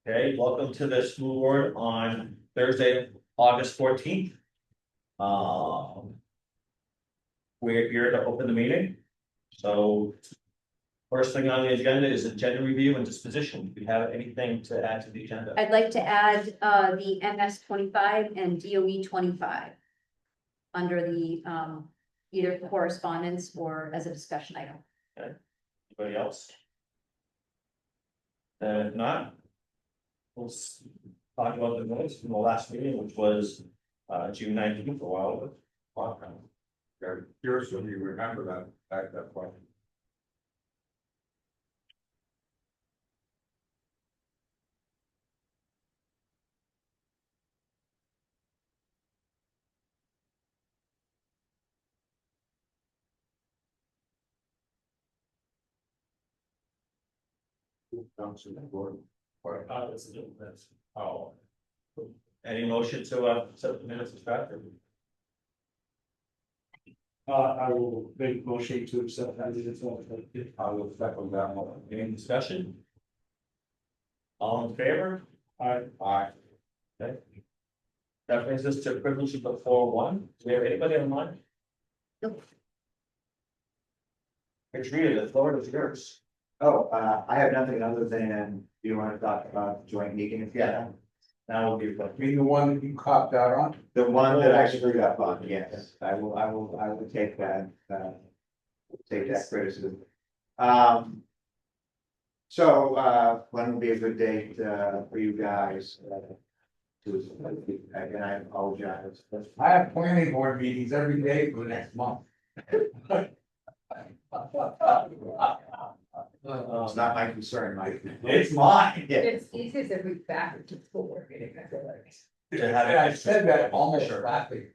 Okay, welcome to the school board on Thursday, August 14th. We're here to open the meeting. So first thing on the agenda is agenda review and disposition. Do you have anything to add to the agenda? I'd like to add the MS 25 and DOE 25 under the either correspondence or as a discussion item. Anybody else? If not, we'll talk about the minutes from the last meeting, which was June 19th, a while ago. Very curious when you remember that point. Comes to the board. Oh. Any motion to accept the minutes as drafted? I will make motion to accept that. I will second that one. Any discussion? All in favor? Aye. Okay. That brings us to privilege of 4-1. Do we have anybody online? Nope. Katrina, the floor is yours. Oh, I have nothing other than, you want to talk about joint meetings? Yeah, Now will be the Being the one that you copped out on? the one that I screwed up on, yes, I will take that, criticism. So, when will be a good date, for you guys? Again, I apologize. I have planning board meetings every day for the next month. It's not my concern, Mike. It's mine. Yeah, It's easiest if we back it to school board meeting, I feel like. To have it- I said that almost laughing.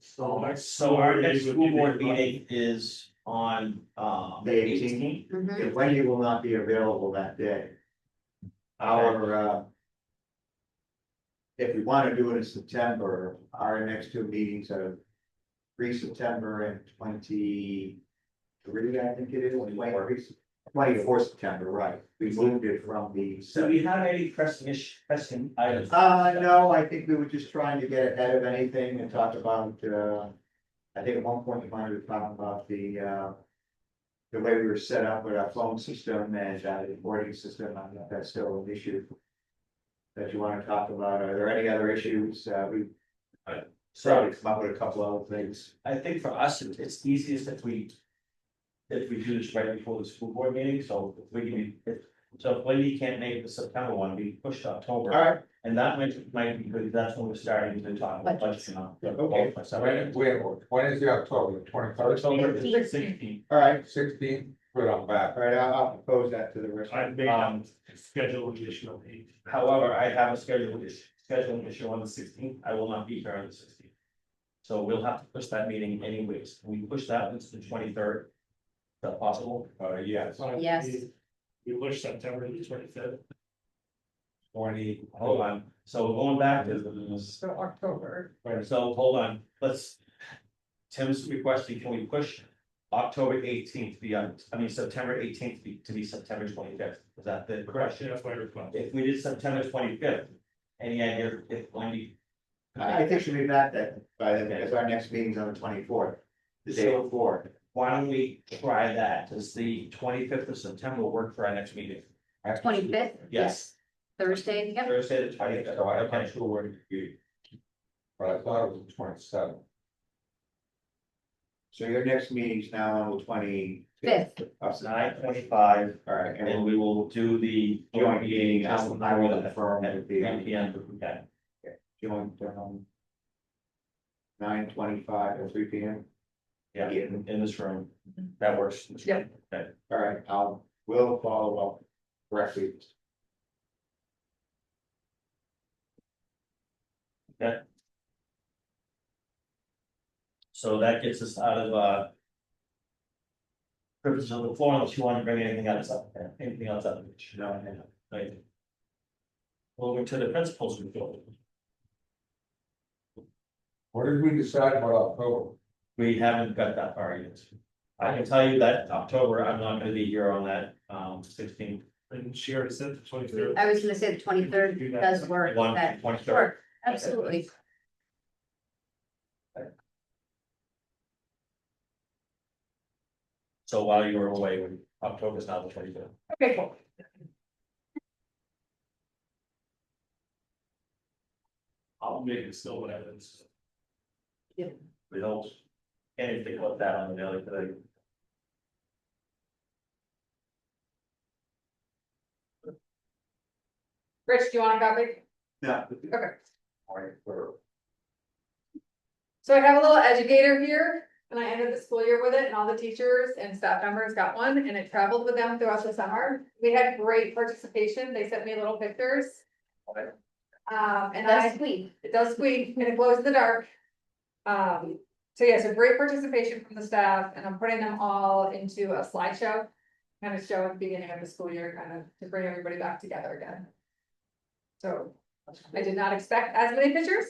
So our next school board meeting is on The 18th. 18th. If Wendy will not be available that day. Our, if we want to do it in September, our next two meetings are 3 September and 23, I think it is, 24 September, right? We moved it from the. So we have any pressing items? No, I think we were just trying to get ahead of anything and talk about, I think at one point we wanted to talk about the way we were set up with our phone system and the boarding system. I don't know if that's still an issue that you want to talk about. Are there any other issues? We So probably come up with a couple other things. I think for us, it's easiest if we do this right before the school board meeting, so if we can, if Wendy can't make the September one, we push to October. All right, And that might be good, that's when we're starting to talk about budget, you know. Okay. When is the October, 23rd? October 15th. 16th. all right, 16th, put on back. all right, I'll propose that to the rest. I made schedule additional meeting. However, I have a scheduling issue on the 16th, I will not be here on the 16th. So we'll have to push that meeting anyways, we push that into the 23rd. Is that possible? Yes, Yes. We push September to 25th. 20. Hold on, so going back to So October. so hold on, Tim's requesting, can we push October 18th September 18th to be September 25th? Is that the question? That's my request. If we did September 25th, any idea if Wendy? I think she'll be back then, by then, because our next meeting's on the 24th, the day So- before. Why don't we try that? Does the 25th of September work for our next meeting? 25th? Yes, Thursday, yep. Thursday the 25th. So I'm Okay. not sure where to be. But I thought it was the 27th. So your next meeting's now on the 25th. Fifth. Of September. 9:25, All right, and and we will do the joint meeting, I will at confirm it would be 3 p.m. if we can. joint, 9:25 or 3 P.M. Yeah, in this room, that works. Yep. Okay. All right, we'll follow up directly. Okay. So that gets us out of privilege of the floor, unless you want to bring anything else up, No, Right. Over to the principal's report. What did we decide about October? We haven't got that far yet. I can tell you that October, I'm not gonna be here on that 16th, And she already said the 23rd. I was gonna say the 23rd does work, One, that, 23rd. sure, absolutely. So while you were away, October's now the 23rd. Okay, cool. I'll make it still whatever it's. We don't, anything about that on the daily today. Rich, do you want a copy? Yeah. Okay. All right, we're- So I have a little educator here, and I ended the school year with it, and all the teachers and staff members got one, and it traveled with them throughout the summer. We had great participation, they sent me little pictures. And That's sweet. it does squeak, and it glows in the dark. So yeah, so great participation from the staff, and I'm putting them all into a slideshow. Kind of show at the beginning of the school year, kind of to bring everybody back together again. So I did not expect as many pictures.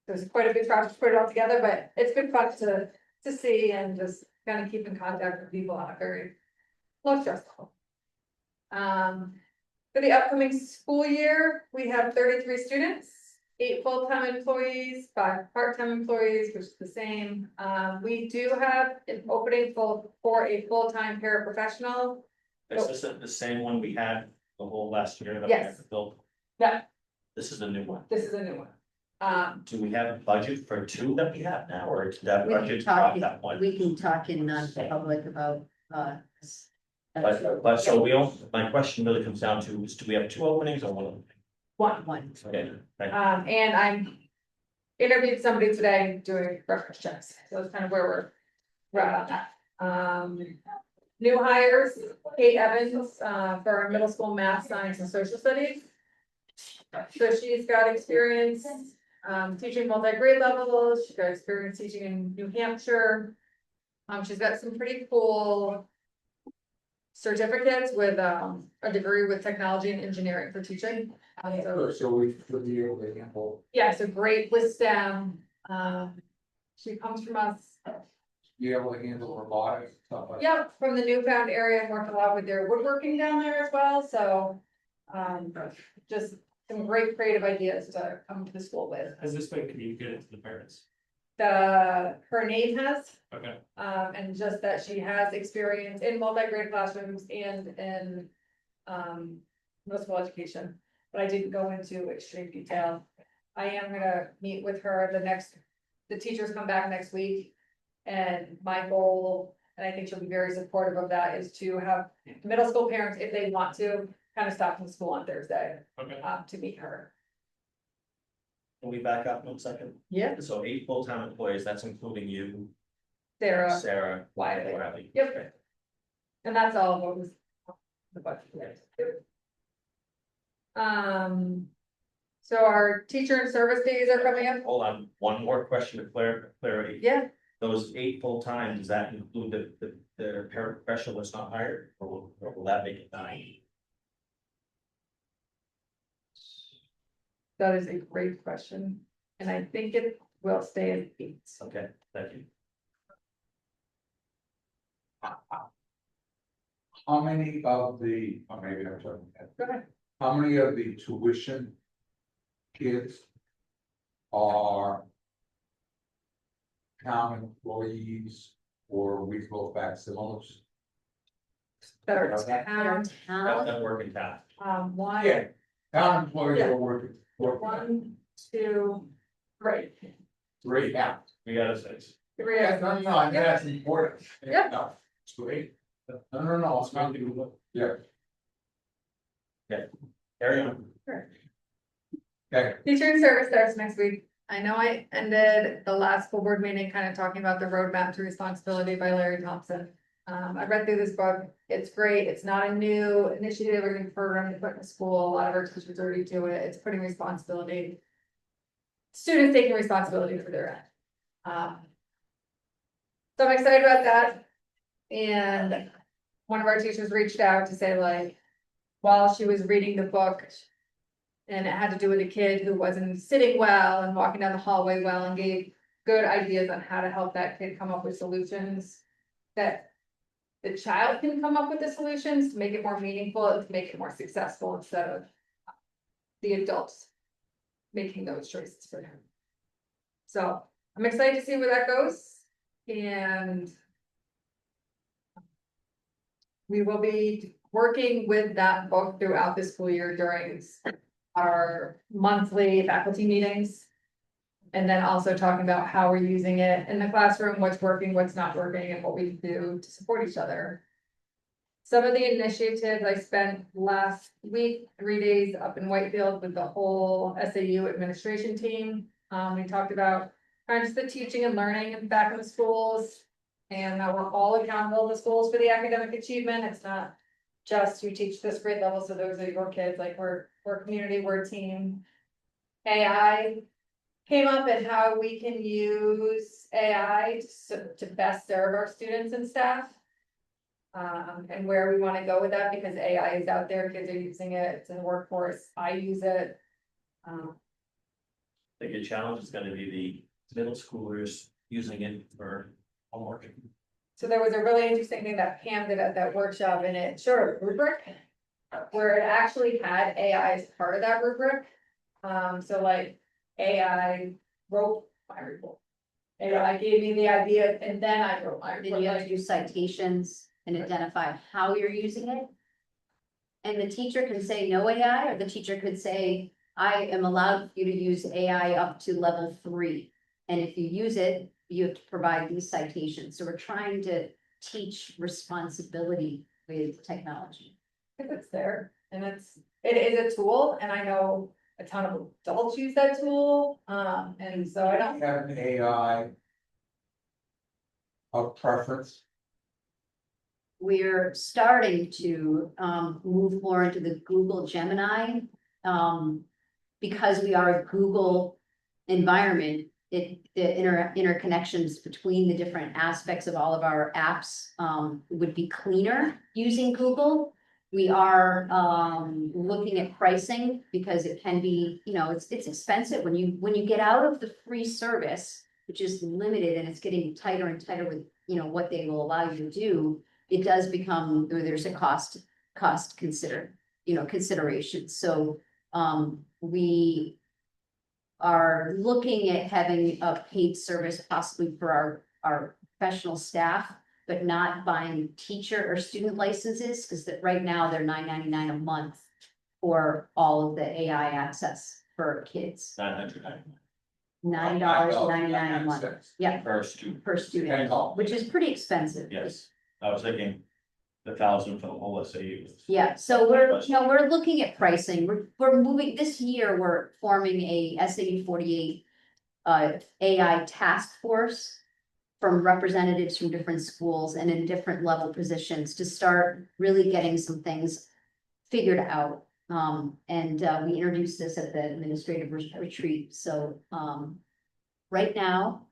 There's quite a big project to put it all together, but it's been fun to see and just kind of keep in contact with people on a very low stress level. For the upcoming school year, we have 33 students, 8 full-time employees, 5 part-time employees, which is the same. We do have an opening for a full-time paraprofessional. Is this the same one we had the whole last year? that we Yes. had to build? Yeah. This is a new one. This is a new one. Do we have a budget for 2 that we have now, or did that We can budget talk, drop that one? we can talk in non-public about, But so we don't, my question really comes down to, is do we have 2 openings or 1 opening? one. Okay, thank you. And I'm interviewed somebody today doing reference checks, so that's kind of where we're at on that. New hires, Kate Evans, for our middle school math, science and social studies. So she's got experience, teaching multi-grade levels, she's got experience teaching in New Hampshire. She's got some pretty cool certificates with, a degree with technology and engineering for teaching. So we could be able to handle, Yeah, so great with STEM. She comes from us, be able to handle robotics, stuff like. yep, from the newfound area, and worked a lot with their woodworking down there as well, so. Just some great creative ideas to come to the school with. Has this been communicated to the parents? Her name has, Okay. and just that she has experience in multi-grade classrooms and in, middle school education. But I didn't go into extreme detail. I am gonna meet with her the teachers come back next week. And my goal, and I think she'll be very supportive of that, is to have middle school parents, if they want to, kind of stop from school on Thursday, Okay. to meet her. Can we back up 1 second? Yeah. So 8 full-time employees, that's including you, Sarah, Sarah, Wiley. Wiley. Yep. Okay. And that's all what was the budget. So our teacher and service days are coming up. Hold on, one more question to clarity. Yeah, Those 8 full-time, does that include the paraprofessional that's not hired, or will that make it 9? that is a great question. And I think it will stay at 8. Okay, thank you. How many of the, or maybe I'm talking. Go ahead. How many of the tuition kids are town employees or regional facsimilars? That are Okay. town, That work in town. one, Yeah, town employees Yeah. are working. 1, 2, 3. 3 out. We got a 6. 3. Yeah, no, I mean, that's important. Yeah. No, it's great. No, it's not, yeah, Carry on. okay, Teacher and service starts next week. I know I ended the last school board meeting kind of talking about the roadmap to responsibility by Larry Thompson. I read through this book. It's great. It's not a new initiative or new program to put in school. A lot of our teachers already do it. It's putting responsibility. Students taking responsibility for their end. So I'm excited about that. And one of our teachers reached out to say like, while she was reading the book. And it had to do with a kid who wasn't sitting well and walking down the hallway well, and gave good ideas on how to help that kid come up with solutions. That the child can come up with the solutions to make it more meaningful and to make it more successful instead of the adults making those choices for him. So I'm excited to see where that goes, and we will be working with that book throughout the school year during our monthly faculty meetings. And then also talking about how we're using it in the classroom, what's working, what's not working, and what we do to support each other. Some of the initiatives I spent last week, 3 days up in Whitefield with the whole SAU administration team. We talked about kind of just the teaching and learning back in the schools. And that we're all accountable in the schools for the academic achievement. It's not just you teach this grade level, so those are your kids, like we're community, we're a team. AI came up and how we can use AI to best serve our students and staff. And where we want to go with that, because AI is out there, kids are using it, it's in the workforce, I use it. I think a challenge is gonna be the middle schoolers using it for homework. So there was a really interesting thing that Pam did at that workshop, and it showed a rubric where it actually had AI as part of that rubric. So like AI wrote my report. AI gave me the idea and then I wrote my Then report. you have to Like, do citations and identify how you're using it. And the teacher can say no AI, or the teacher could say, I am allowed you to use AI up to level 3. And if you use it, you have to provide these citations. So we're trying to teach responsibility with technology. if it's there, and it is a tool, and I know a ton of adults use that tool, and so I don't. Have an AI of preference. We're starting to move more into the Google Gemini. Because we are a Google environment, the interconnections between the different aspects of all of our apps would be cleaner using Google. We are looking at pricing because it can be, it's expensive when you get out of the free service, which is limited and it's getting tighter and tighter with, what they will allow you to do. It does become, there's a cost consideration. So we are looking at having a paid service possibly for our professional staff, but not buying teacher or student licenses, because that right now they're $9.99 a month for all of the AI access for kids. $9.99 a month. Yeah, Per student, per student, which is pretty expensive. yes, I was thinking 1,000 for the whole SAU. Yeah, so we're looking at pricing. We're moving, this year, we're forming a SAU 48 AI task force from representatives from different schools and in different level positions to start really getting some things figured out. We introduced this at the administrative retreat. So right now,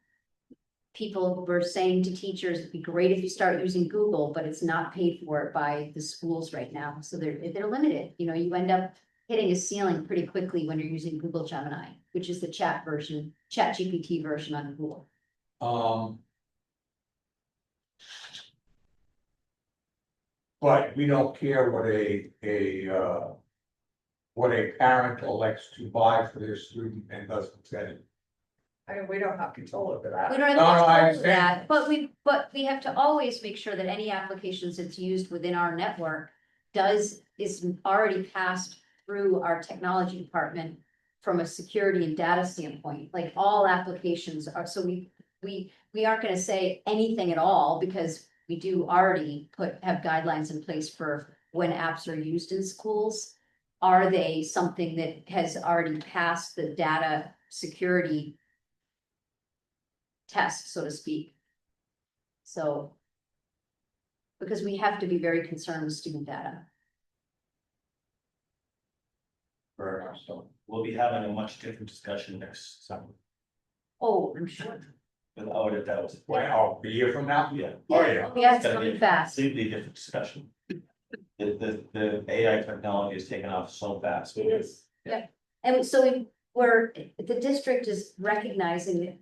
people were saying to teachers, it'd be great if you start using Google, but it's not paid for by the schools right now. So they're limited. You end up hitting a ceiling pretty quickly when you're using Google Gemini, which is the chat GPT version on Google. But we don't care what a parent elects to buy for their student and doesn't get it. I mean, we don't have control over that. We don't have No, no, I control of that, understand. but we have to always make sure that any applications that's used within our network is already passed through our technology department from a security and data standpoint. Like all applications are, so we aren't gonna say anything at all because we do already have guidelines in place for when apps are used in schools. Are they something that has already passed the data security test, so to speak? So, because we have to be very concerned with student data. Very much so. We'll be having a much different discussion next summer Oh, I'm sure. without a doubt. Wow, a year from now? Yeah. Oh, yeah. Yeah, it's It's gonna coming be a fast. completely different discussion. The AI technology is taking off so fast. It is, yeah. And so the district is recognizing that,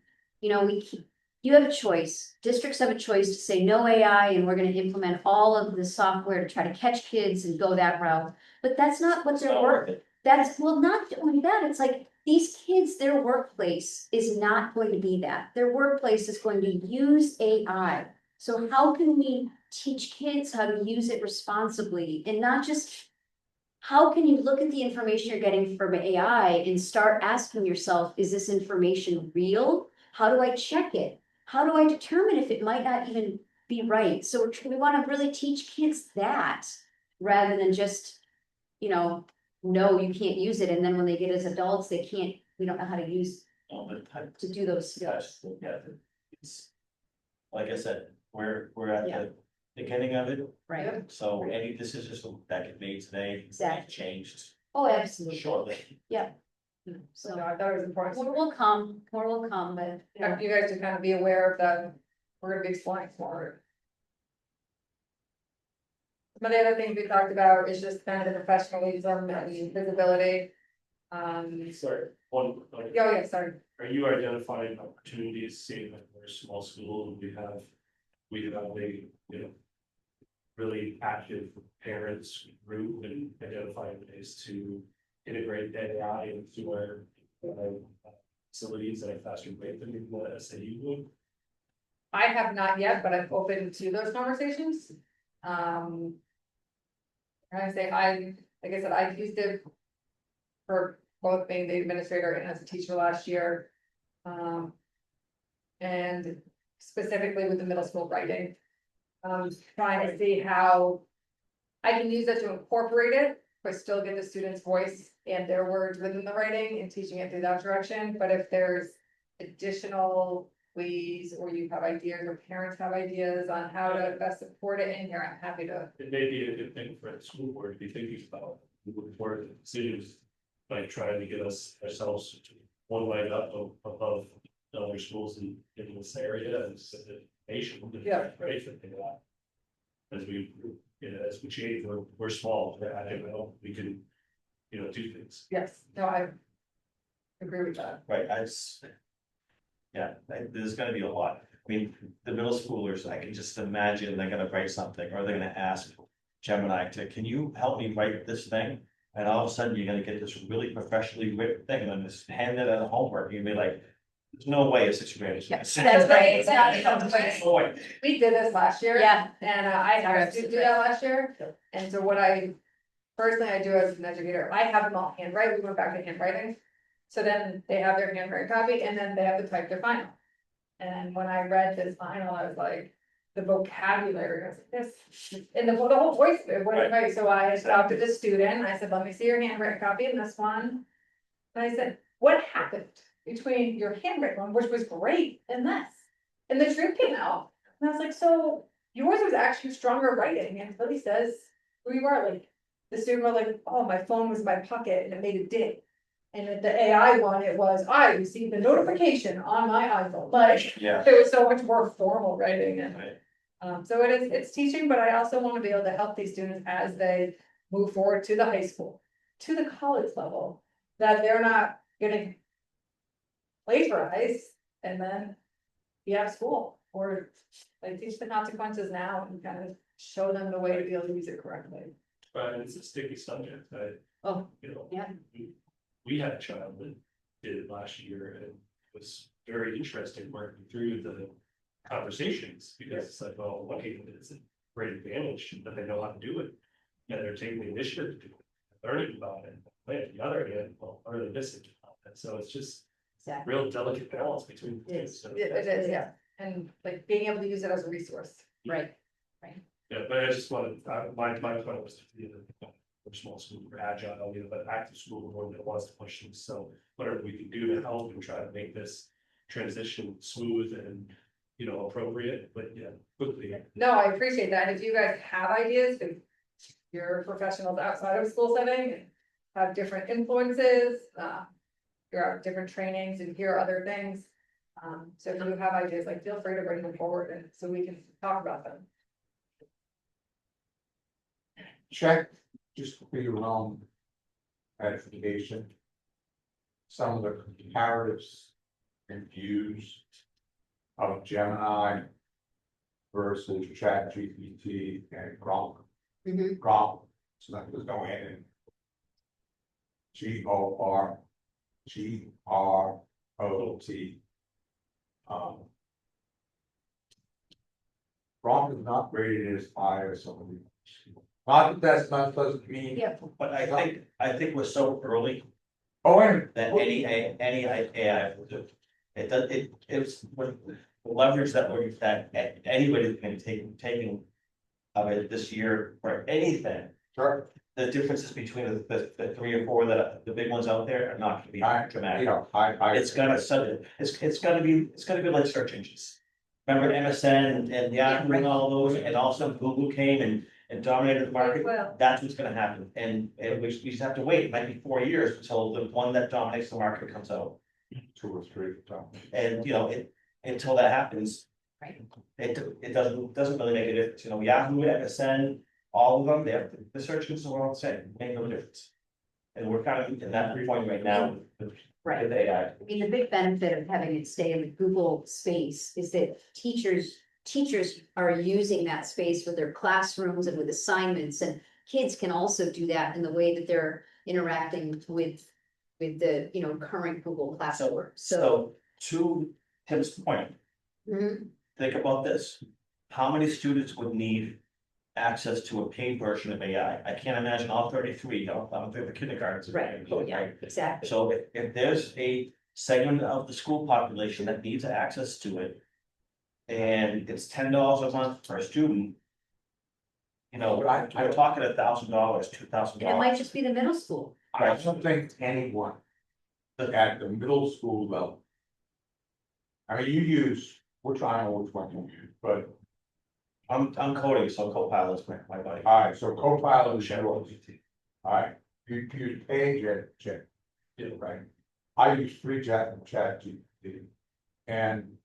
you have a choice, districts have a choice to say no AI and we're gonna implement all of the software to try to catch kids and go that route. But that's not what It's their not work, worth it. that's, well, not only that, it's like, these kids, their workplace is not going to be that. Their workplace is going to use AI. So how can we teach kids how to use it responsibly and not just. How can you look at the information you're getting from AI and start asking yourself, is this information real? How do I check it? How do I determine if it might not even be right? So we want to really teach kids that rather than just, no, you can't use it. And then when they get as adults, we don't know how to use, All the time. to do those Yes, skills. yeah, it's, like I said, we're at Yeah. the beginning of it, Right. so any decisions that get made today. Exactly. Changed Oh, absolutely. shortly. So So no, I thought it was important. more will come, but. Yeah, you guys to kind of be aware of that, we're gonna be exploring more. Some of the other things we talked about is just kind of the professionalism and visibility. Sorry, one, Yeah, sorry. are you identifying opportunities, seeing that we're a small school and we have a, really active parents group and identifying ways to integrate AI into our facilities at a faster rate than the SAU would? I have not yet, but I'm open to those conversations. I say like I said, I've used it for both being the administrator and as a teacher last year. And specifically with the middle school writing. Trying to see how I can use that to incorporate it, but still get the student's voice and their words within the writing and teaching it through that direction. But if there's additional ways, or you have ideas, or parents have ideas on how to best support it in here, I'm happy to. It may be a good thing for the school board to be thinking about, moving forward the decisions, by trying to get ourselves one leg up above the other schools in this area and the nation. Yeah. Right, for that. As we, as we change, we're small, I don't know, we can, do things. Yes, no, I agree with that. Right, there's gonna be a lot. I mean, the middle schoolers, I can just imagine they're gonna write something, or they're gonna ask Gemini can you help me write this thing? And all of a sudden, you're gonna get this really professionally written thing, and then just hand it as a homework, you'd be like, there's no way a 6th grader is gonna say. That's right, it's not- No way. We did this last year. Yeah. And I had to do that last year, and so what first thing I do as an educator, I have them all handwrite, we went back to handwriting. So then they have their handwritten copy, and then they have to type their final. And when I read this final, I was like, the vocabulary, I was like, this, and the whole voice of it, wasn't right, so I stopped at the student, and I said, let me see your handwritten copy in this one. And I said, what happened between your handwritten one, which was great, and this? And the truth came out, and I was like, so yours was actually stronger writing, and Billy says, who you are, like, the student was like, oh, my phone was in my pocket and it made a ding. And at the AI one, it was, I received a notification on my iPhone, like, Yeah. it was so much more formal writing and. Right. So it's teaching, but I also want to be able to help these students as they move forward to the high school, to the college level, that they're not getting plagiarized and then be out of school, or like teach the consequences now and kind of show them the way to be able to use it correctly. But it's a sticky subject, Oh, yeah. We had a child that did it last year, and it was very interesting working through the conversations, because it's like, well, okay, it's a great advantage that they know how to do it. And they're taking the initiative to do it, learning about it, but on the other hand, well, are they missing about it? So it's just Exactly. real delicate balance between the two. Yes. So It is, yeah, and like being able to use it as a resource. Right. yeah, but I just wanted, my point was to be we're a small school, we're agile, but active school board that wants to push things, so whatever we can do to help and try to make this transition smooth and, appropriate, but yeah, quickly. No, I appreciate that, and if you guys have ideas, if you're professionals outside of school setting, and have different influences, you're out different trainings and hear other things. So if you have ideas, like, feel free to bring them forward, and so we can talk about them. Check just for your own edification. Some of the comparatives and views of Gemini versus ChatGPT and Grok. Mhm. Grok, so that was going in. Grot. Grok is not rated as high as some of the. Not that that's not doesn't mean. Yeah. But I think we're so early Oh, and. that any AI will do. It does, it's with the leverage that we're, that anybody's been taking of it this year for anything. Sure. The differences between the three or four that the big ones out there are not gonna be You dramatic. know, It's gonna sudden, it's gonna be like search engines. Remember MSN and Yahoo and all those, and also Google came and dominated the market. Well, That's what's gonna happen, and we just have to wait, it might be 4 years until the one that dominates the market comes out. 2 or 3 times. And, until that happens. Right. It doesn't really make a difference, Yahoo, MSN, all of them, the search engines are all the same, make no difference. And we're kind of in that point right now with Right. AI. I mean, the big benefit of having it stay in the Google space is that teachers are using that space with their classrooms and with assignments, and kids can also do that in the way that they're interacting with the, current Google classroom. So to Tim's point, Mhm. think about this. How many students would need access to a paid version of AI? I can't imagine all 33, I don't think the kindergartens. Right, yeah, exactly. So if there's a segment of the school population that needs access to it. And it's $10 a month per student. We're talking $1,000, $2,000. And it might just be the middle school. I don't think anyone at the middle school level. I mean, we're trying to which one you use, but, I'm coding, so Copilot's my buddy. alright, so Copilot is yours. Alright, you use Jet, Yeah. right? I use ChatGPT. And,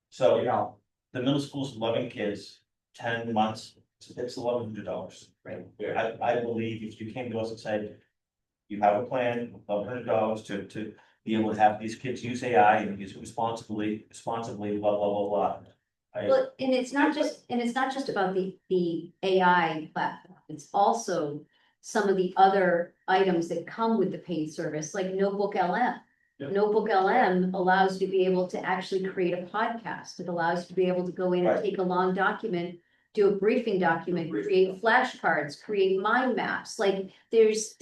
So, you know, the middle school's 11 kids, 10 months, it's $1,100. Right. yeah, I believe if you came to us and said, you have a plan, $1,100 to be able to have these kids use AI and use it responsibly, blah, blah, blah, blah. Well, and it's not just about the AI platform, it's also some of the other items that come with the paid service, like Notebook LM. Yeah. Notebook LM allows you to be able to actually create a podcast. It allows you to be able to go in and Right. take a long document, do a briefing document, create flashcards, create mind maps, like there's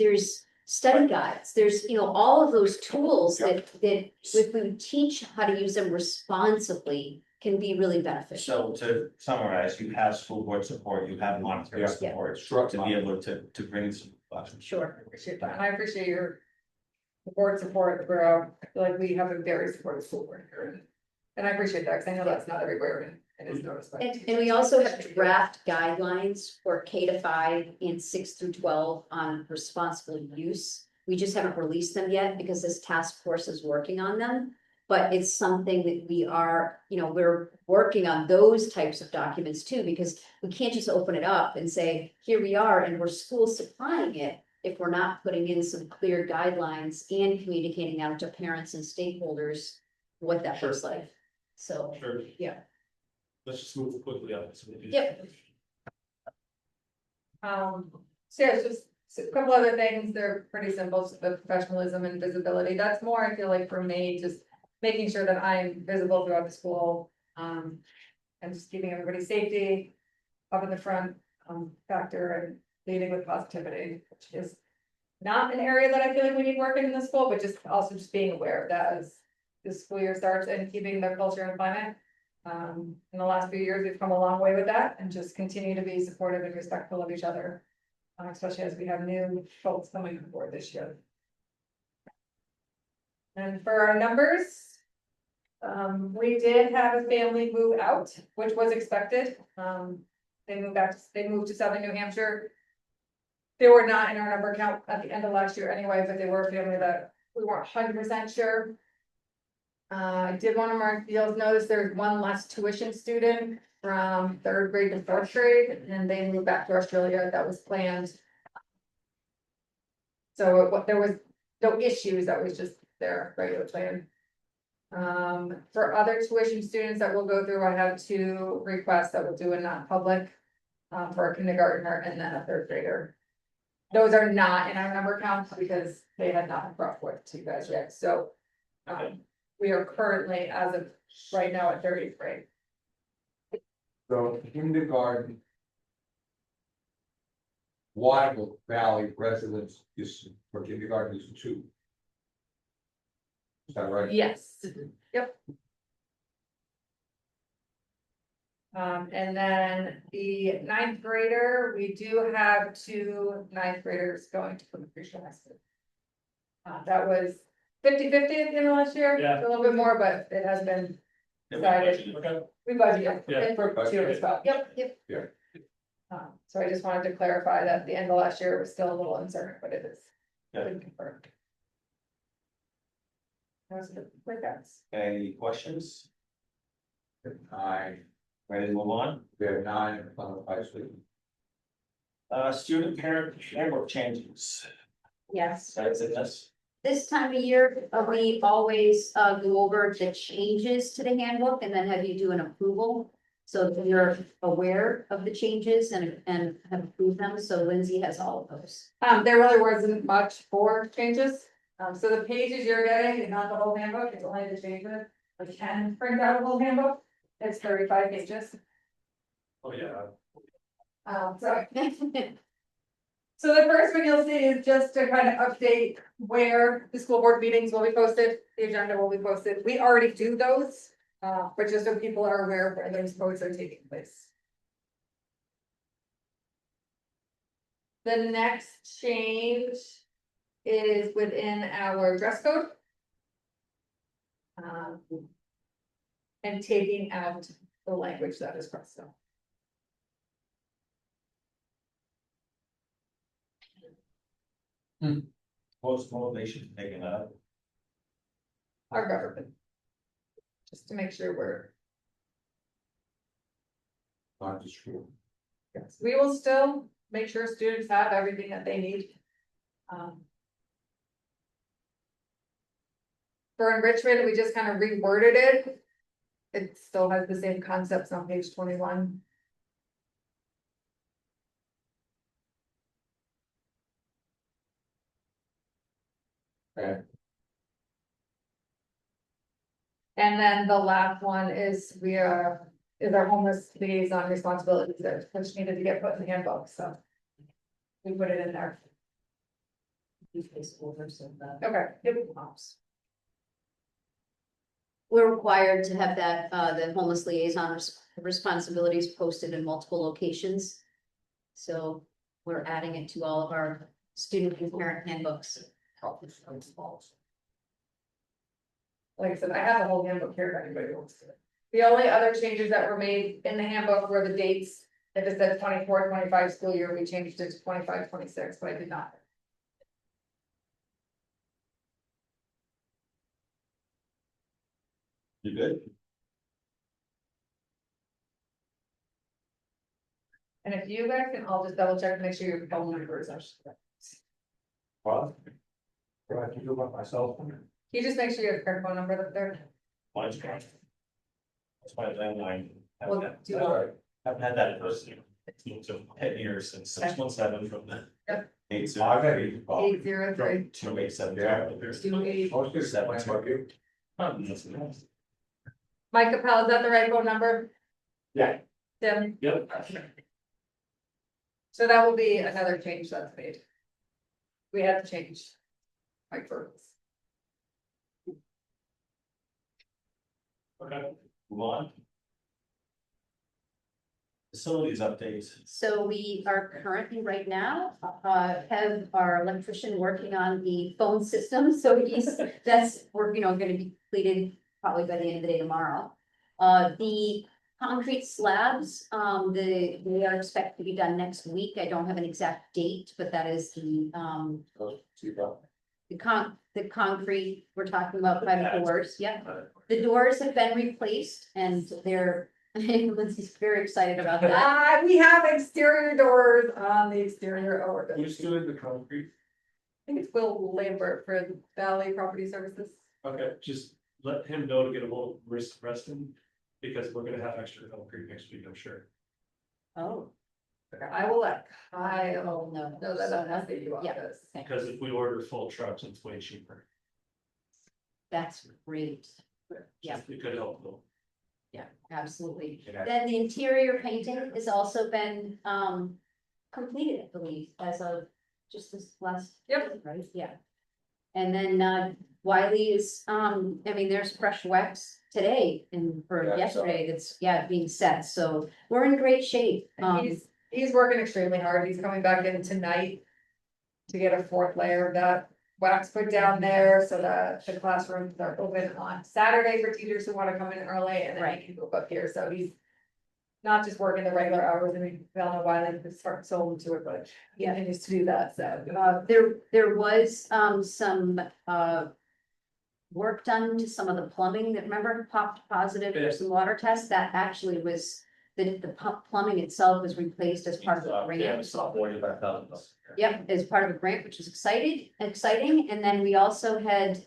study guides, there's, all of those tools that if we teach how to use them responsibly, can be really beneficial. So to summarize, you have school board support, you have monetary Yeah. support Sure. to be able to bring some. Sure. Appreciate that, and I appreciate your board support throughout, I feel like we have a very supportive school board here. And I appreciate that, because I know that's not everywhere, and it is noticed. by And we also have draft guidelines for K-5 and 6 through 12 on responsible use. We just haven't released them yet because this task force is working on them. But it's something that we are, we're working on those types of documents too, because we can't just open it up and say, here we are, and we're school supplying it. If we're not putting in some clear guidelines and communicating out to parents and stakeholders what that looks like. So, Sure. Yeah. Let's just move quickly on this. Yep. So yeah, it's just a couple other things, they're pretty simple, so the professionalism and visibility, that's more, I feel like for me, just making sure that I'm visible throughout the school, and just keeping everybody's safety up in the front, factor and leading with positivity, which is not an area that I feel like we need working in the school, but just also just being aware of that as the school year starts and keeping their culture and climate. In the last few years, we've come a long way with that and just continue to be supportive and respectful of each other. Especially as we have new folks coming on board this year. And for our numbers. We did have a family move out, which was expected. They moved to Southern New Hampshire. They were not in our number count at the end of last year anyway, but they were a family that we weren't 100% sure. I did want to mark, you'll notice there's one less tuition student from 3rd grade to 4th grade, and they moved back to Australia, that was planned. So there was no issues, that was just their regular plan. For other tuition students that will go through, I have 2 requests that will do a non-public. For a kindergartner and then a 3rd grader. Those are not in our number counts because they had not brought forth to you guys yet, so. We are currently, as of right now, at 30th grade. So kindergarten. Waterville Valley residents is for kindergarten is 2. Is that right? Yes, yep. And then the 9th grader, we do have 2 9th graders going to the pre-school high school. That was 50-50 at the end of last year, Yeah. a little bit more, but it has been decided. Okay. We budgeted. Yeah. For 2 as well, yep. Yeah. So I just wanted to clarify that the end of last year was still a little uncertain, but it is. Yeah. been confirmed. Those are the breakouts. Any questions? 9, Ready to move on? we have 9 in front of high school. Student parent handbook changes. Yes. That's it, yes. This time of year, we always go over the changes to the handbook and then have you do an approval. So that you're aware of the changes and have approved them, so Lindsay has all of those. There really wasn't much for changes, so the pages you're getting is not the whole handbook, it's only the changes. Like Ken printed out a whole handbook, it's 35 pages, Oh, yeah. so. So the first one you'll see is just to kind of update where the school board meetings will be posted, the agenda will be posted, we already do those. But just so people are aware of where those votes are taking place. The next change is within our dress code. And taking out the language that is crossed out. Post motivation taken out. Our government. Just to make sure we're, Not just true. yes, we will still make sure students have everything that they need. For enrichment, we just kind of reworded it. It still has the same concepts on page 21. Okay. And then the last one is is our homeless liaison responsibilities that which needed to get put in the handbook, so. We put it in there. Okay. Yep. We're required to have that, the homeless liaison responsibilities posted in multiple locations. So we're adding it to all of our student and parent handbooks. Like I said, I have a whole handbook here if anybody wants to. The only other changes that were made in the handbook were the dates. If it said 24-25 school year, we changed it to 25-26, but I did not. You good? And if you guys can all just double check, make sure your phone numbers are. Well. Do I have to do it myself? You just make sure you have a correct phone number up there. Mine's correct. That's my landline. Well, do all. Haven't had that for 10 years since 617 from the. Yep. 80. I've had it. 803. 287. Yeah. 280. Most good stuff, that's what you. Mike Capel, is that the right phone number? Yeah. Tim? Yep. So that will be another change that's made. We had to change. Mike Burns. Okay, move on. Facilities updates. So we are currently right now, have our electrician working on the phone system, so that's, we're, gonna be completed probably by the end of the day tomorrow. The concrete slabs, they are expected to be done next week, I don't have an exact date, but that is the concrete, we're talking about by the doors, yeah. The doors have been replaced and they're, Lindsay's very excited about that. We have exterior doors on the exterior of our building. Who's doing the concrete? I think it's Will Lambert for the Valley Property Services. Okay, just let him know to get a hold of Marissa Preston, because we're gonna have extra concrete next week, I'm sure. Oh, I will let Kyle oh, no. know that I'm happy you Yeah. this. Because if we order full trucks, it's way cheaper. That's great. Yeah, It could help though. yeah, absolutely. Yeah. Then the interior painting has also been, completed, I believe, as of just this last. Yep. Right, yeah. And then, Wiley is, I mean, there's fresh wax today and for Yeah, so- yesterday that's, yeah, being set, so we're in great shape. And he's working extremely hard. He's coming back in tonight. To get a fourth layer of that wax put down there so that the classrooms are open on Saturday for teachers who wanna come in early and then Right. they can move up here, so he's. Not just working the regular hours, I mean, we all know why they start sold to it, but he Yeah. continues to do that, so. There was, some, work done to some of the plumbing that, remember, popped positive Yeah. for some water tests, that actually was, the plumbing itself was replaced as part of the grant. Yeah, it's not $45,000. Yep, as part of a grant, which is exciting, and then we also had,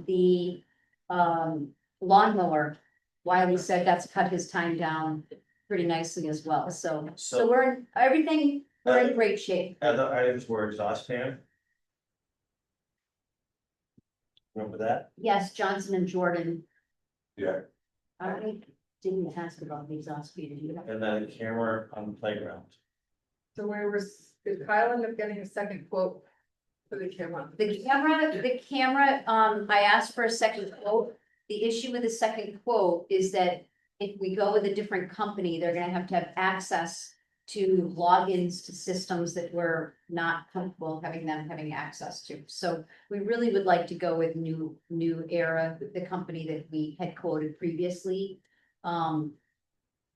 the, lawnmower. Wiley said that's cut his time down pretty nicely as well, so So we're, we're in great shape. other items were exhaust fan. Remember that? Yes, Johnson and Jordan, Yeah, I didn't ask about the exhaust fee, did you? And then a camera on the playground. So did Kyle end up getting a second quote for the camera? The camera, I asked for a second quote. The issue with the second quote is that if we go with a different company, they're gonna have access to logins to systems that we're not comfortable having access to. So we really would like to go with New Era, the company that we had quoted previously. I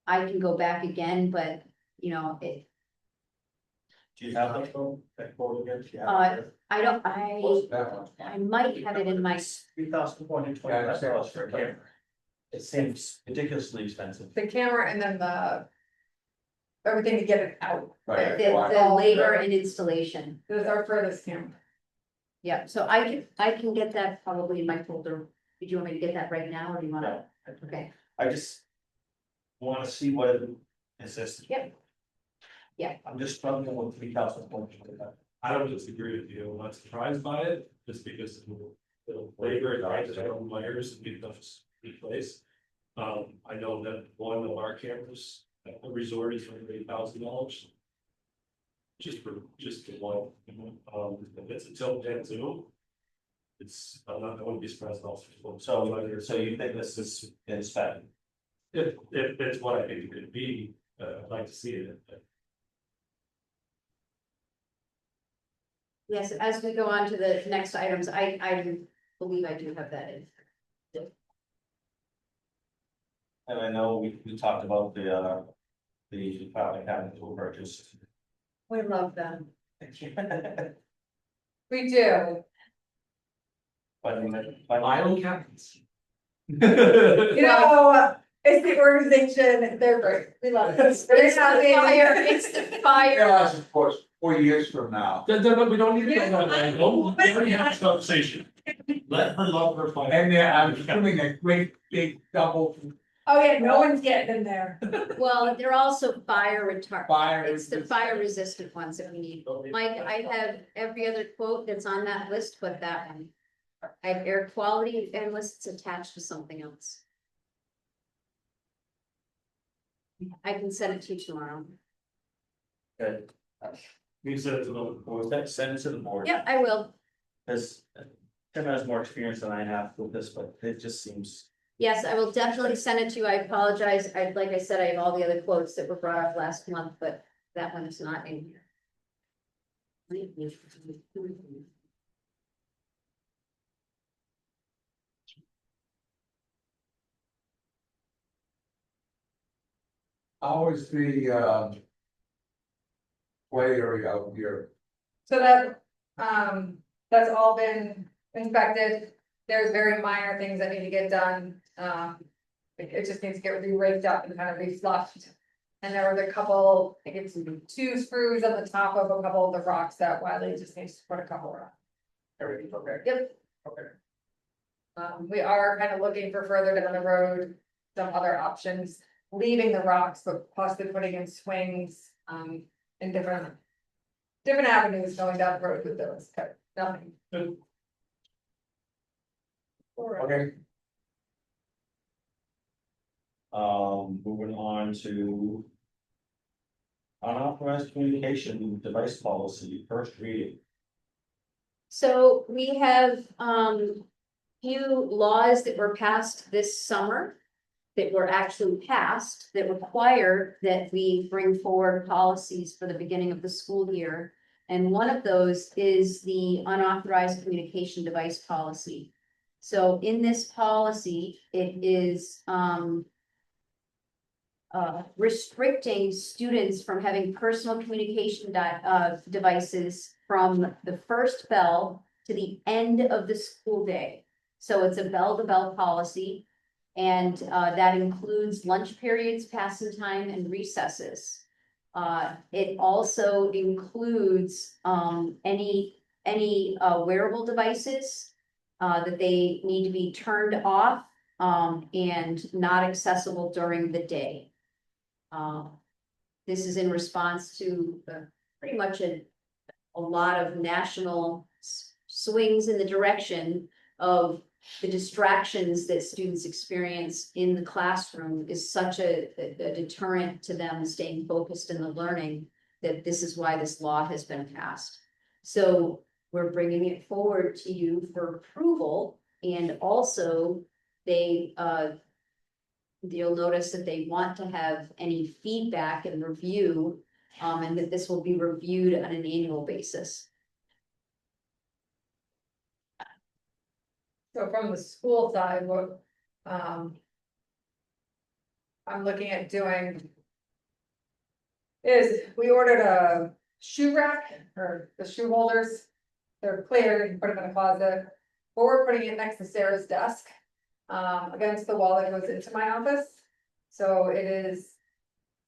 can go back again, but you know, Do you have that quote again? Do you have it? I don't, what's that one? I might have it in my, $3,425 for a camera. It seems ridiculously expensive. The camera and then everything to get it out. Right. the labor and installation. This is our furthest camera. Yeah, so I can get that probably in my folder. Did you want me to get that right now, or do you wanna? Okay, I just wanna see what it is. Yep. Yeah. I'm just struggling with $3,425. I don't disagree with you, I'm not surprised by it, just because the labor and I just own wires and get those replaced. I know that one of our cameras at the resort is for $8,000. Just the one, if it's a tilt and zoom. I wouldn't be surprised also. So you think this is in spec? If it's what I think it could be, I'd like to see it. yes, as we go on to the next items, I believe I do have that in. And I know we talked about the filing cabinet tool purchase. We love them. We do. My own cabinets. You know, it's the organization, they're great. We love it. It's the fire, it's the fire. Realize, of course, 4 years from now, We don't need to get that angle, we already had this conversation. Let her love her fire. and I'm assuming a great big double Oh yeah, no one's getting in there. Well, they're also fire retardant. fire. It's the fire resistant ones that we need. Mike, I have every other quote that's on that list, but that one. I have air quality unless it's attached to something else. I can send it to you tomorrow. Good. You said it's another point. Send it to the board. Yep, I will. Because Tim has more experience than I have with this, but it just seems. Yes, I will definitely send it to you. I apologize. Like I said, I have all the other quotes that were brought up last month, but that one is not in here. How is the play area out here? So that's all been inspected. There's very minor things that need to get done. It just needs to get re-raked up and kind of reflushed. And there was a couple, I think it's 2 screws on the top of a couple of the rocks that Wiley just needs to put a couple on. Everything's okay. Yep. Okay. We are kind of looking for further down the road, some other options, leaving the rocks, but possibly putting in swings, in different. Different avenues going down the road with those, nothing. Okay, Moving on to. Unauthorized communication device policy, first reading. So we have, few laws that were passed this summer. That were actually passed that require that we bring forward policies for the beginning of the school year. And one of those is the unauthorized communication device policy. So in this policy, it is, restricting students from having personal communication devices from the first bell to the end of the school day. So it's a bell-to-bell policy, and that includes lunch periods, passing time, and recesses. It also includes any wearable devices that they need to be turned off and not accessible during the day. This is in response to pretty much a lot of national swings in the direction of the distractions that students experience in the classroom is such a deterrent to them staying focused in the learning, that this is why this law has been passed. So we're bringing it forward to you for approval, and also they, you'll notice that they want to have any feedback and review, and that this will be reviewed on an annual basis. So from the school side, what, I'm looking at doing. Is we ordered a shoe rack, or the shoe holders. They're clear, you can put them in a closet, but we're putting it next to Sarah's desk. Against the wall that goes into my office. So it is,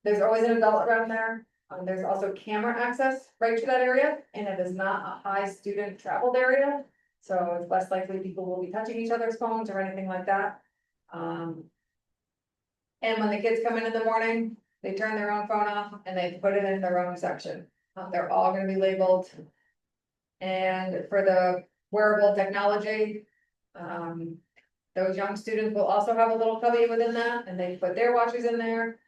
there's always an adult around there. There's also camera access right to that area, and it is not a high student traveled area. So it's less likely people will be touching each other's phones or anything like that. And when the kids come in the morning, they turn their own phone off and they put it in their own section. They're all gonna be labeled. And for the wearable technology, those young students will also have a little cubby within that, and they put their watches in there.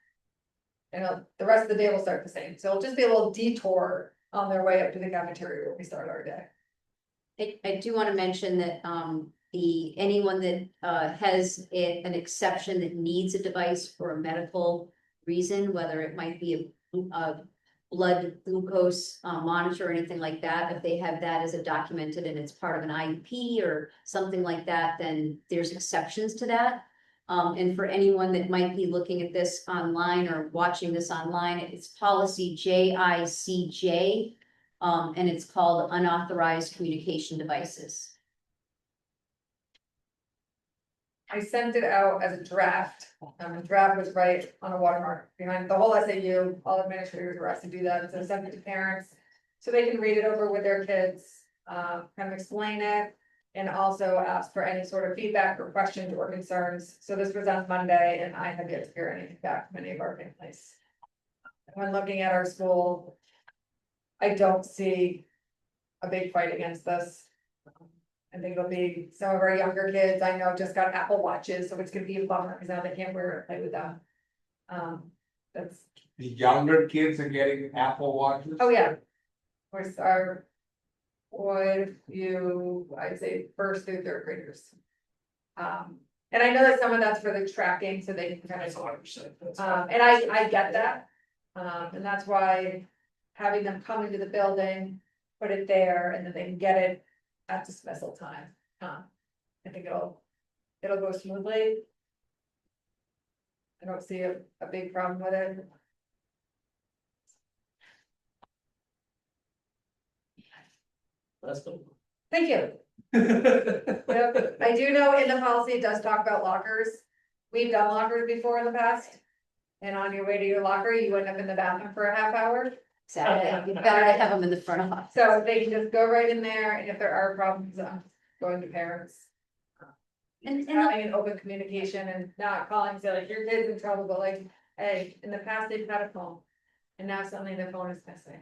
And the rest of the day will start the same, so it'll just be a little detour on their way up to the cafeteria where we start our day. I do want to mention that anyone that has an exception that needs a device for a medical reason, whether it might be a blood glucose monitor or anything like that, if they have that as a documented and it's part of an IEP or something like that, then there's exceptions to that. And for anyone that might be looking at this online or watching this online, it's policy JICJ. And it's called unauthorized communication devices. I sent it out as a draft, the draft was right on a watermark behind the whole SAU, all administrators were asked to do that, so I sent it to parents. So they can read it over with their kids, kind of explain it, and also ask for any sort of feedback or questions or concerns. So this was on Monday, and I have yet to hear anything back from any of our families. When looking at our school, I don't see a big fight against this. I think it'll be some of our younger kids, I know, just got Apple Watches, so it's gonna be a bummer, because now they can't wear it, play with them. That's, the younger kids are getting Apple Watches. oh yeah. Where's our, I'd say first through third graders. And I know that some of that's for the tracking, so they can kind of, and I get that. And that's why having them come into the building, put it there, and then they can get it at dismissal time. I think it'll go smoothly. I don't see a big problem with it. That's cool. Thank you. Yep. I do know in the policy, it does talk about lockers. We've done lockers before in the past. And on your way to your locker, you end up in the bathroom for a half hour. Exactly. You better have them in the front office. So they can just go right in there, and if there are problems, going to parents. And- having an open communication and not calling, say like, your kid's in trouble, but like, hey, in the past, they've had a phone. And now suddenly the phone is missing.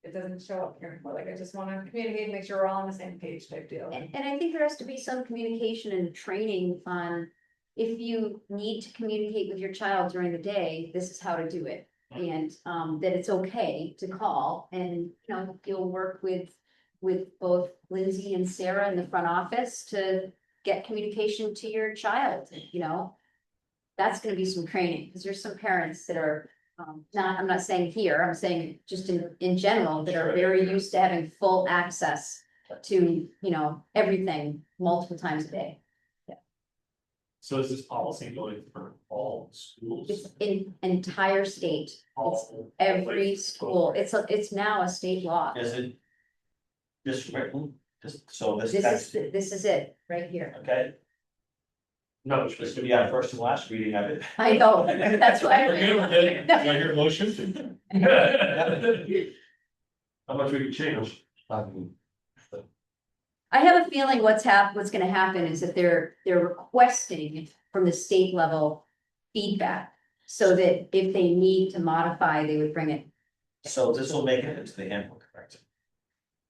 It doesn't show up here, but like, I just wanna communicate, make sure we're all on the same page type deal. And I think there has to be some communication and training on, if you need to communicate with your child during the day, this is how to do it. And that it's okay to call, and you know, you'll work with both Lindsay and Sarah in the front office to get communication to your child, you know. That's gonna be some training, because there's some parents that are I'm not saying here, I'm saying just in general, that are very used to having full access to, you know, everything multiple times a day. So is this policy going for all schools? It's in entire state, it's All every places? school, it's now a state law. Is it just written, just so this This text, is it, right here. okay? No, This it's could be our first and last reading of it. I know, that's why. We're good, we're good. Do I hear a motion? How much we can change? I have a feeling what's gonna happen is that they're requesting from the state level feedback. So that if they need to modify, they would bring it, So this will make it into the handbook, correct?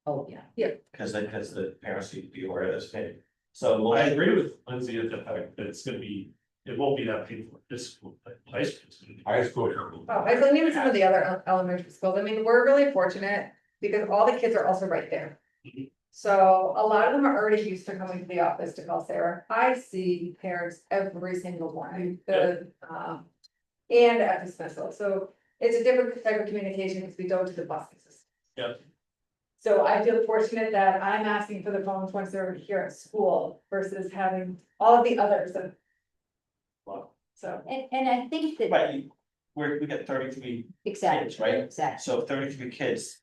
oh, yeah. Because the parents need to be aware of this, okay? So I agree with Lindsay at the fact that it's gonna be, it won't be that painful at this school, but high school. It's gonna be- High school. Oh, I think even some of the other elementary schools, I mean, we're really fortunate because all the kids are also right there. Mhm. So a lot of them are already used to coming to the office to call Sarah. I see parents every single morning, and at dismissal, so it's a different type of communication because we go to the busing system. Yep. So I feel fortunate that I'm asking for the phones once they're here at school versus having all of the others and. Wow. So. And I think that, Right, we got 33, exactly, kids, right? exactly. so 33 kids,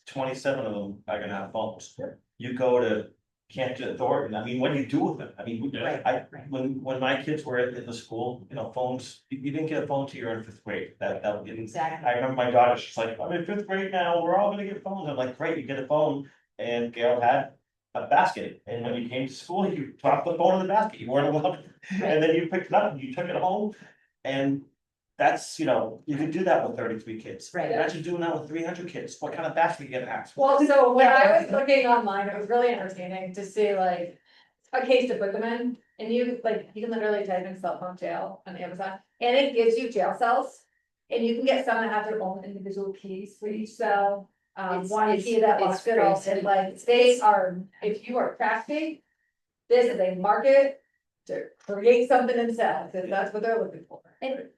27 of them are gonna have phones. You go to Canton, Thornton, I mean, what do you do with them? I mean, Yeah. Right. when my kids were in the school, you know, phones, you didn't get a phone till you were in 5th grade, that didn't. Exactly. I remember my daughter, she's like, I'm in 5th grade now, we're all gonna get phones, I'm like, great, you get a phone, and Gail had a basket, and when you came to school, you dropped the phone in the basket, you weren't allowed, and then you picked it up and you took it home. And that's, you know, you can do that with 33 kids. Right. Imagine doing that with 300 kids, what kind of basket you gonna ask? Well, so when I was looking online, it was really entertaining to see like a case to put them in. And you can literally type in cell phone jail on Amazon and it gives you jail cells. And you can get some that have their own individual keys for each cell. One key that it's locks it all, crazy. and like they are, if you are crafty. This is a market to create something and sell, because that's what they're looking for.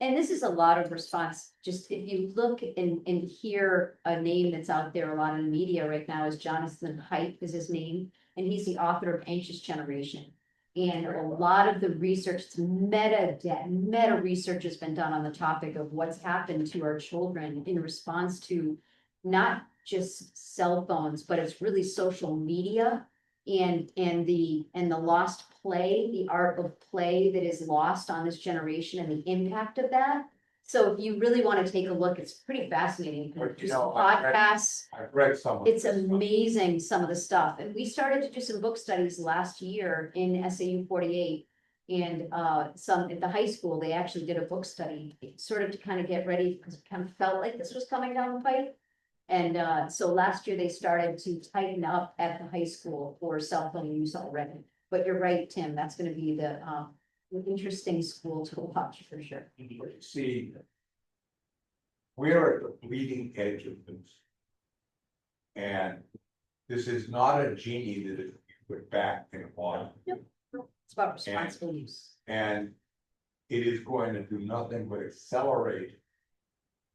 And this is a lot of response, just if you look and hear a name that's out there a lot in the media right now is Jonathan Haidt is his name, and he's the author of Anxious Generation. And a lot of the research, meta research has been done on the topic of what's happened to our children in response to not just cell phones, but it's really social media and the lost play, the art of play that is lost on this generation and the impact of that. So if you really want to take a look, it's pretty fascinating. But, you Just know, I've read- podcasts, I've read some. of it's this. amazing, some of the stuff. And we started to do some book studies last year in SAU 48. And some at the high school, they actually did a book study, sort of to kind of get ready, because it kind of felt like this was coming down the pipe. And so last year they started to tighten up at the high school for cell phone use already. But you're right, Tim, that's gonna be the interesting school to watch for sure. See. We're at the bleeding edge of this. And this is not a genie that is put back in a bottle. It's about responsible use. And it is going to do nothing but accelerate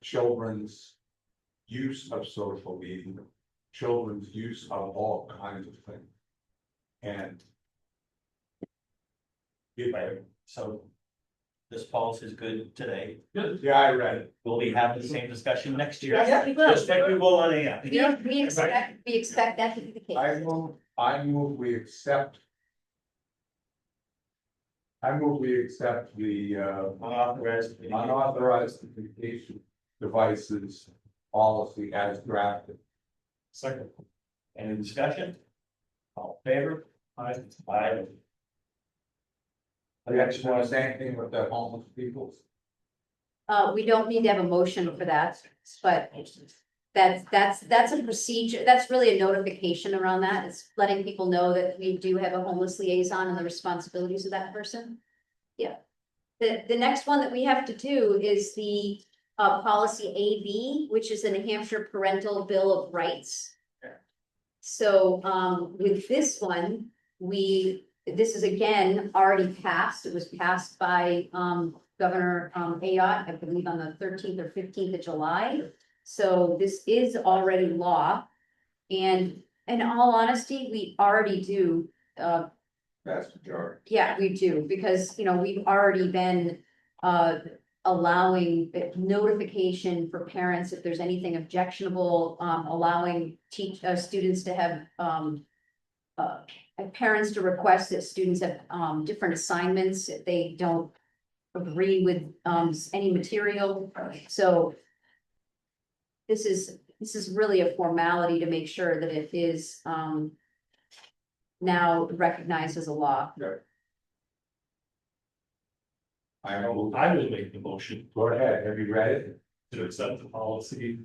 children's use of social media, children's use of all kinds of things. And So this policy is good today, yeah, I read it. we'll be having the same discussion next year. Yes, we will. Just like we will on AM. We expect that to be the case. I move we accept. I move we accept the Unauthorized. unauthorized communication devices policy as drafted. Second. Any discussion? All in favor? Aye. You actually want to say anything with the homeless people? We don't need to have a motion for that, but that's a procedure, that's really a notification around that. It's letting people know that we do have a homeless liaison and the responsibilities of that person. Yeah. The next one that we have to do is the policy AB, which is the New Hampshire Parental Bill of Rights. So with this one, this is again already passed. It was passed by Governor Ayotte, I believe on the 13th or 15th of July. So this is already law. And in all honesty, we already do That's majority. yeah, we do, because, you know, we've already been allowing notification for parents if there's anything objectionable, allowing students to have parents to request that students have different assignments if they don't agree with any material. So this is really a formality to make sure that it is now recognized as a law. I know, I will make the motion go ahead, have you read it? to accept the policy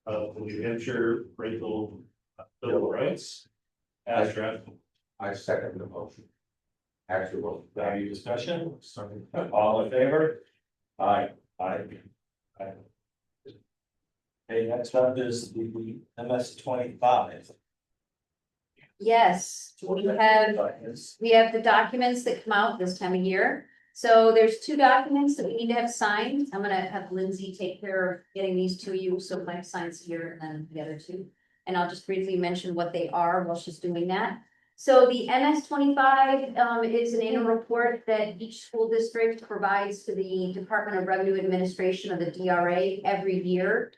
of the New Hampshire Parental Bill of Rights as drafted. I second the motion. Actually, well, Any discussion? something. All in favor? Aye. Aye. Okay, next up is the MS 25. Yes, we have the documents that come out this time of year. So there's two documents that we need to have signed. I'm gonna have Lindsay take care of getting these to you, so Mike signs here and then the other two. And I'll just briefly mention what they are while she's doing that. So the MS 25 is an annual report that each school district provides to the Department of Revenue Administration, of the DRA, every year.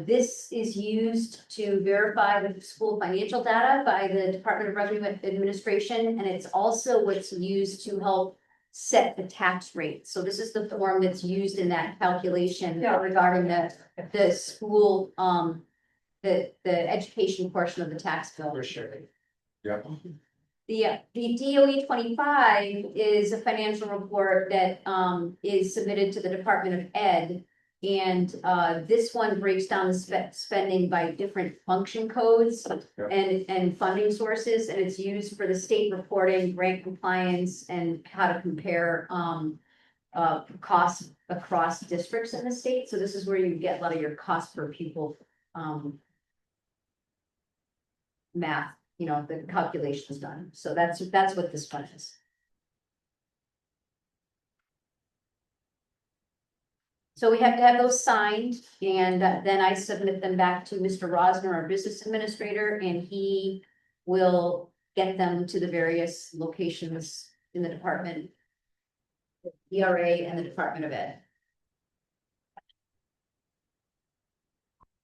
This is used to verify the school financial data by the Department of Revenue Administration, and it's also what's used to help set the tax rate. So this is the form that's used in that calculation regarding the school, the education portion of the tax bill. For sure. Yeah. The DOE 25 is a financial report that is submitted to the Department of Ed. And this one breaks down the spending by different function codes and funding sources, and it's used for the state reporting, grant compliance, and how to compare costs across districts in the state. So this is where you get a lot of your cost per pupil math, you know, the calculations done. So that's what this one is. So we have to have those signed, and then I submit them back to Mr. Rosner, our business administrator, and he will get them to the various locations in the department, ERA and the Department of Ed.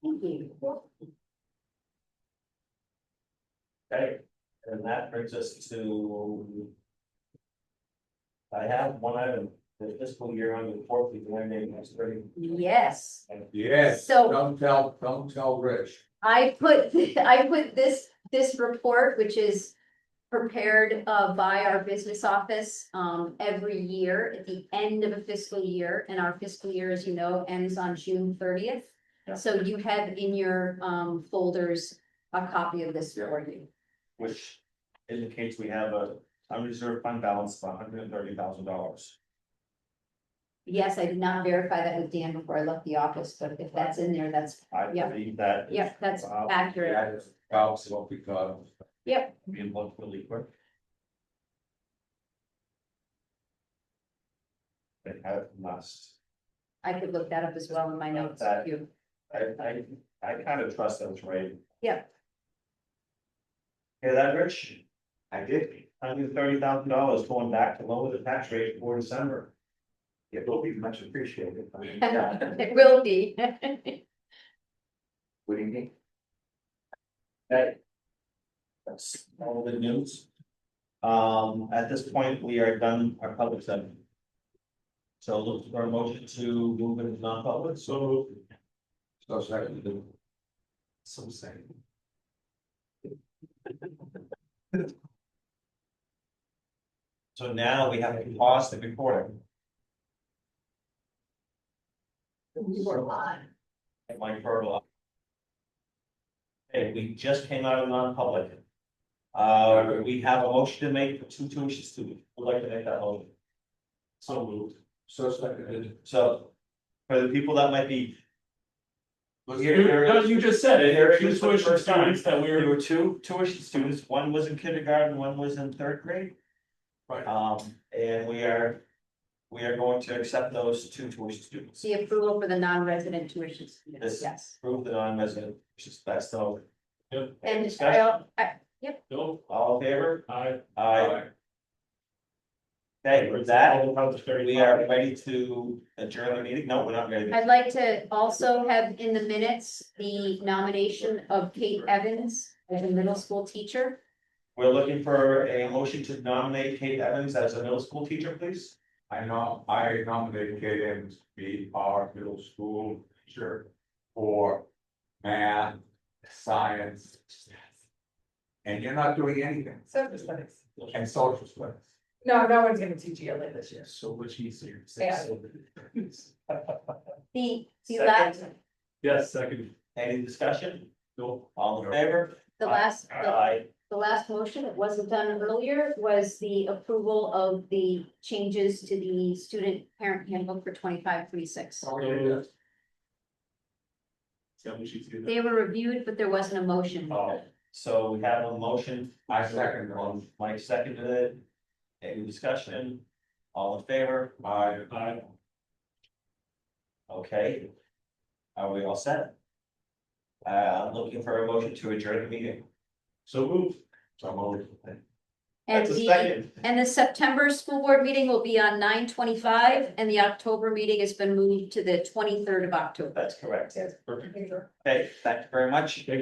Thank you. Okay, and that brings us to. I have one item, the fiscal year on the report, the name is very. Yes. Yes, So- don't tell Rich. I put this report, which is prepared by our business office every year at the end of a fiscal year, and our fiscal year, as you know, ends on June 30th. Yeah. So you have in your folders a copy of this for you. Which indicates we have a unreserved fund balance of $130,000. Yes, I did not verify that with Dan before I left the office, but if that's in there, that's, I Yeah. believe that. yep, that's accurate. That is about what we thought. Yep, We look really quick. They have must. I could look that up as well in my notes. That- You. I kind of trust that's right. Yeah. Hear that, Rich? I did, $130,000 going back to lower the tax rate for December. it will be much appreciated. It will be. What do you think? Okay. That's all the news. At this point, we are done our public session. So look for a motion to move into non-public, So second. so saying. So now we have to pause the recording. We were live. At my verbal. Okay, we just came out of non-public. We have a motion to make for two tuition students. Would like to make that motion. So moved. So seconded. So, for the people that might be. No, you just said it, there are two tuition students that There we're, were two tuition students, one was in kindergarten, one was in third grade. Right. And we are going to accept those two tuition students. The approval for the non-resident tuition students, Yes. yes. Approve the non-resident, that's the. Yep. And Discussion? no, All in favor? I. Aye. Okay, with that, we are ready to adjourn the meeting. No, we're not ready. I'd like to also have in the minutes the nomination of Kate Evans as a middle school teacher. We're looking for a motion to nominate Kate Evans as a middle school teacher, please. I nominate Kate Evans to be our middle school teacher for math, science. And you're not doing anything, So just like. and social studies. No, no one's gonna teach ELA this year. So much easier. Yeah. The Second. last, Yes, second. Any discussion? No. All in favor? the Aye. last motion that wasn't done earlier was the approval of the changes to the student parent handbook for 25-26. See how much easier that- They were reviewed, but there wasn't a motion. Oh, so we have a motion. I second it. Mike seconded it. Any discussion? All in favor? I. Okay. Are we all set? I'm looking for a motion to adjourn the meeting. So moved. So moved. And That's a the, second. and the September school board meeting will be on 9/25, and the October meeting has been moved to the 23rd of October. That's correct. Yes. Perfect. Okay, thank you very much. Thank you.